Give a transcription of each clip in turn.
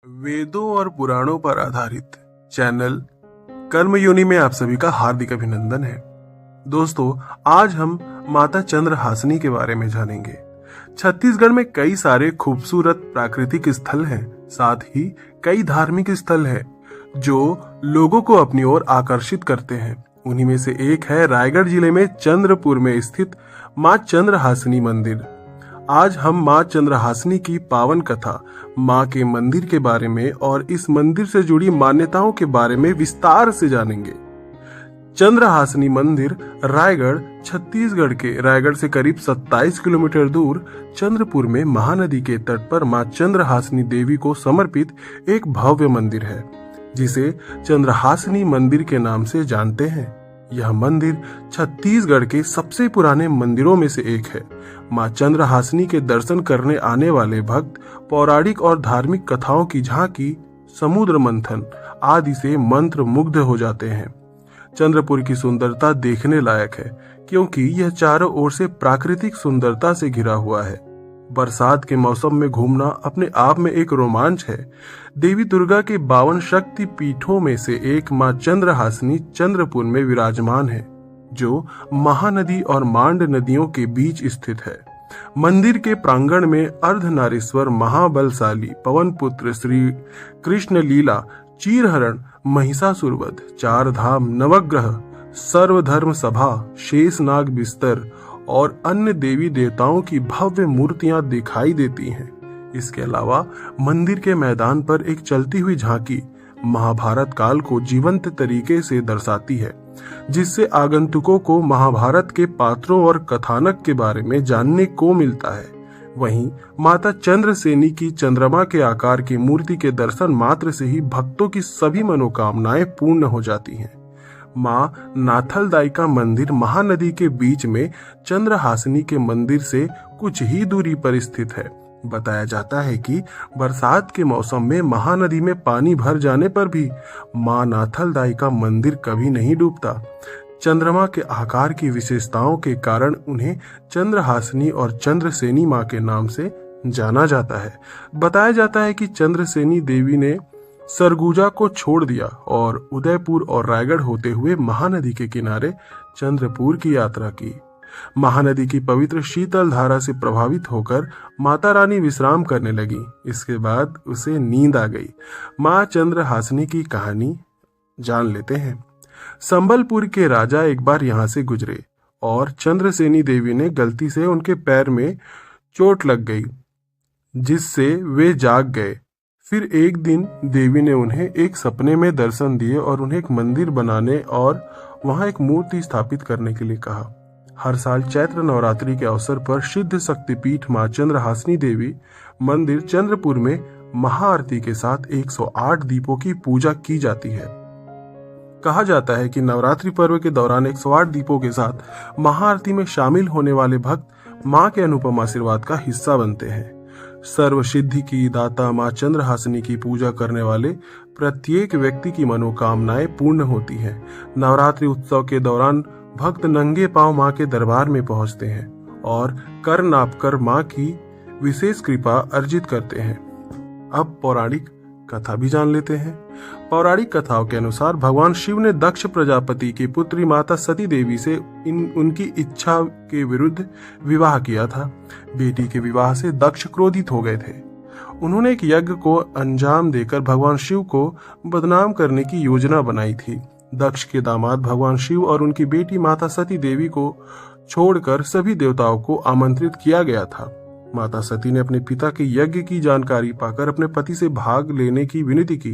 वेदों और पुराणों पर आधारित चैनल कर्मयोनि में आप सभी का हार्दिक अभिनंदन है। दोस्तों, आज हम माता चंद्रहासिनी के बारे में जानेंगे। छत्तीसगढ़ में कई सारे खूबसूरत प्राकृतिक स्थल हैं, साथ ही कई धार्मिक स्थल हैं जो लोगों को अपनी ओर आकर्षित करते हैं। उन्हीं में से एक है रायगढ़ जिले में चंद्रपुर में स्थित मां चंद्रहासिनी मंदिर। आज हम मां चंद्रहासिनी की पावन कथा, मां के मंदिर के बारे में और इस मंदिर से जुड़ी मान्यताओं के बारे में विस्तार से जानेंगे। चंद्रहासिनी मंदिर रायगढ़, छत्तीसगढ़ के रायगढ़ से करीब 27 किलोमीटर दूर चंद्रपुर में महानदी के तट पर मां चंद्रहासिनी देवी को समर्पित एक भव्य मंदिर है, जिसे चंद्रहासिनी मंदिर के नाम से जानते हैं। यह मंदिर छत्तीसगढ़ के सबसे पुराने मंदिरों में से एक है। मां चंद्रहासिनी के दर्शन करने आने वाले भक्त पौराणिक और धार्मिक कथाओं की झांकी, समुद्र मंथन आदि से मंत्र मुग्ध हो जाते हैं। चंद्रपुर की सुंदरता देखने लायक है, क्योंकि यह चारों ओर से प्राकृतिक सुंदरता से घिरा हुआ है। बरसात के मौसम में घूमना अपने आप में एक रोमांच है। देवी दुर्गा के 52 शक्ति पीठों में से एक मां चंद्रहासिनी चंद्रपुर में विराजमान है, जो महानदी और मांड नदियों के बीच स्थित है। मंदिर के प्रांगण में अर्धनारीश्वर, महाबलशाली, पवन पुत्र, श्री कृष्ण लीला, चीरहरण, महिषासुरवध, चार धाम, नवग्रह, सर्वधर्म सभा, शेषनाग बिस्तर और अन्य देवी देवताओं की भव्य मूर्तियां दिखाई देती हैं। इसके अलावा मंदिर के मैदान पर एक चलती हुई झांकी महाभारत काल को जीवंत तरीके से दर्शाती है, जिससे आगंतुकों को महाभारत के पात्रों और कथानक के बारे में जानने को मिलता है। वहीं माता चंद्रसेनी की चंद्रमा के आकार की मूर्ति के दर्शन मात्र से ही भक्तों की सभी मनोकामनाएं पूर्ण हो जाती हैं। मां नाथलदाई का मंदिर महानदी के बीच में चंद्रहासिनी के मंदिर से कुछ ही दूरी पर स्थित है। बताया जाता है कि बरसात के मौसम में महानदी में पानी भर जाने पर भी मां नाथलदाई का मंदिर कभी नहीं डूबता। चंद्रमा के आकार की विशेषताओं के कारण उन्हें चंद्रहासिनी और चंद्रसेनी मां के नाम से जाना जाता है। बताया जाता है कि चंद्रसेनी देवी ने सरगुजा को छोड़ दिया और उदयपुर और रायगढ़ होते हुए महानदी के किनारे चंद्रपुर की यात्रा की। महानदी की पवित्र शीतल धारा से प्रभावित होकर माता रानी विश्राम करने लगी। इसके बाद उसे नींद आ गई। मां चंद्रहासिनी की कहानी जान लेते हैं। संबलपुर के राजा एक बार यहाँ से गुजरे और चंद्रसेनी देवी ने गलती से उनके पैर में चोट लग गई, जिससे वे जाग गए। फिर एक दिन देवी ने उन्हें एक सपने में दर्शन दिए और उन्हें एक मंदिर बनाने और वहां एक मूर्ति स्थापित करने के लिए कहा। हर साल चैत्र नवरात्रि के अवसर पर सिद्ध शक्तिपीठ मां चंद्रहासिनी देवी मंदिर चंद्रपुर में महाआरती के साथ 108 दीपों की पूजा की जाती है। कहा जाता है कि नवरात्रि पर्व के दौरान 108 दीपों के साथ महाआरती में शामिल होने वाले भक्त मां के अनुपम आशीर्वाद का हिस्सा बनते हैं। सर्व सिद्धि की दाता मां चंद्रहासिनी की पूजा करने वाले प्रत्येक व्यक्ति की मनोकामनाएं पूर्ण होती हैं। नवरात्रि उत्सव के दौरान भक्त नंगे पांव मां के दरबार में पहुंचते हैं और कर नापकर मां की विशेष कृपा अर्जित करते हैं। अब पौराणिक कथा भी जान लेते हैं। पौराणिक कथाओं के अनुसार भगवान शिव ने दक्ष प्रजापति की पुत्री माता सती देवी से उनकी इच्छा के विरुद्ध विवाह किया था। बेटी के विवाह से दक्ष क्रोधित हो गए थे। उन्होंने एक यज्ञ को अंजाम देकर भगवान शिव को बदनाम करने की योजना बनाई थी। दक्ष के दामाद भगवान शिव और उनकी बेटी माता सती देवी को छोड़कर सभी देवताओं को आमंत्रित किया गया था। माता सती ने अपने पिता के यज्ञ की जानकारी पाकर अपने पति से भाग लेने की विनती की।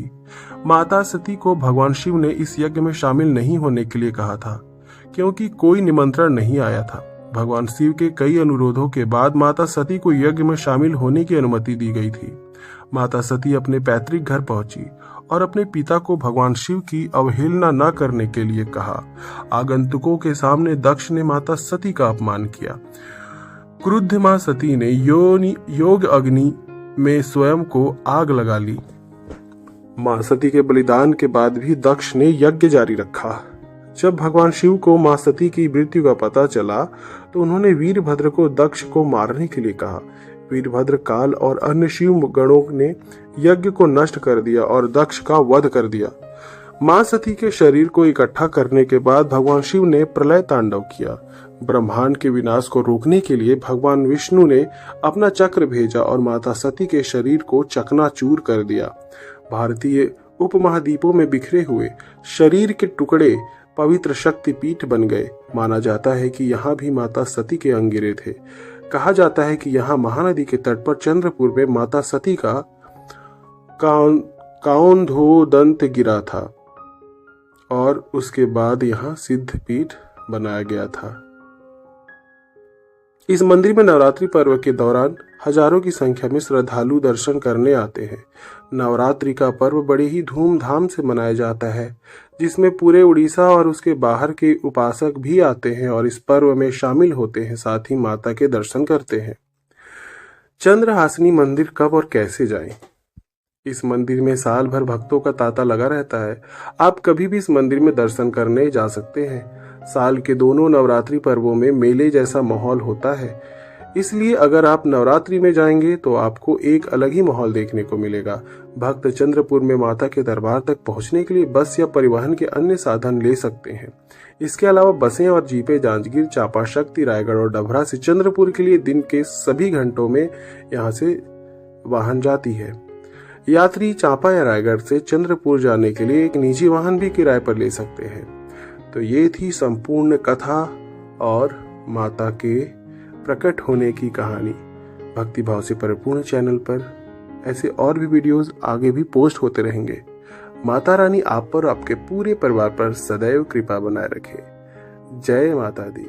माता सती को भगवान शिव ने इस यज्ञ में शामिल नहीं होने के लिए कहा था, क्योंकि कोई निमंत्रण नहीं आया था। भगवान शिव के कई अनुरोधों के बाद माता सती को यज्ञ में शामिल होने की अनुमति दी गई थी। माता सती अपने पैतृक घर पहुंची और अपने पिता को भगवान शिव की अवहेलना न करने के लिए कहा। आगंतुकों के सामने दक्ष ने माता सती का अपमान किया। क्रुद्ध मां सती ने योग अग्नि में स्वयं को आग लगा ली। मां सती के बलिदान के बाद भी दक्ष ने यज्ञ जारी रखा। जब भगवान शिव को मां सती की मृत्यु का पता चला तो उन्होंने वीरभद्र को दक्ष को मारने के लिए कहा। वीरभद्र, काल और अन्य शिव गणों ने यज्ञ को नष्ट कर दिया और दक्ष का वध कर दिया। मां सती के शरीर को इकट्ठा करने के बाद भगवान शिव ने प्रलय तांडव किया। ब्रह्मांड के विनाश को रोकने के लिए भगवान विष्णु ने अपना चक्र भेजा और माता सती के शरीर को चकनाचूर कर दिया। भारतीय उपमहाद्वीपों में बिखरे हुए शरीर के टुकड़े पवित्र शक्ति पीठ बन गए। माना जाता है कि यहाँ भी माता सती के अंग गिरे थे। कहा जाता है कि यहाँ महानदी के तट पर चंद्रपुर में माता सती का काउंधोदंत गिरा था और उसके बाद यहाँ सिद्ध पीठ बनाया गया था। इस मंदिर में नवरात्रि पर्व के दौरान हजारों की संख्या में श्रद्धालु दर्शन करने आते हैं। नवरात्रि का पर्व बड़े ही धूमधाम से मनाया जाता है, जिसमें पूरे उड़ीसा और उसके बाहर के उपासक भी आते हैं और इस पर्व में शामिल होते हैं, साथ ही माता के दर्शन करते हैं। चंद्रहासिनी मंदिर कब और कैसे जाएं? इस मंदिर में साल भर भक्तों का तांता लगा रहता है। आप कभी भी इस मंदिर में दर्शन करने जा सकते हैं। साल के दोनों नवरात्रि पर्वों में मेले जैसा माहौल होता है, इसलिए अगर आप नवरात्रि में जाएंगे तो आपको एक अलग ही माहौल देखने को मिलेगा। भक्त चंद्रपुर में माता के दरबार तक पहुंचने के लिए बस या परिवहन के अन्य साधन ले सकते हैं। इसके अलावा बसें और जीपें जांजगीर, चांपा, शक्ति, रायगढ़ और डभरा से चंद्रपुर के लिए दिन के सभी घंटों में यहाँ से वाहन जाती है। यात्री चांपा या रायगढ़ से चंद्रपुर जाने के लिए एक निजी वाहन भी किराए पर ले सकते हैं। तो ये थी संपूर्ण कथा और माता के प्रकट होने की कहानी। भक्तिभाव से परिपूर्ण चैनल पर ऐसे और भी वीडियोस आगे भी पोस्ट होते रहेंगे। माता रानी आप पर और आपके पूरे परिवार पर सदैव कृपा बनाए रखे। जय माता दी।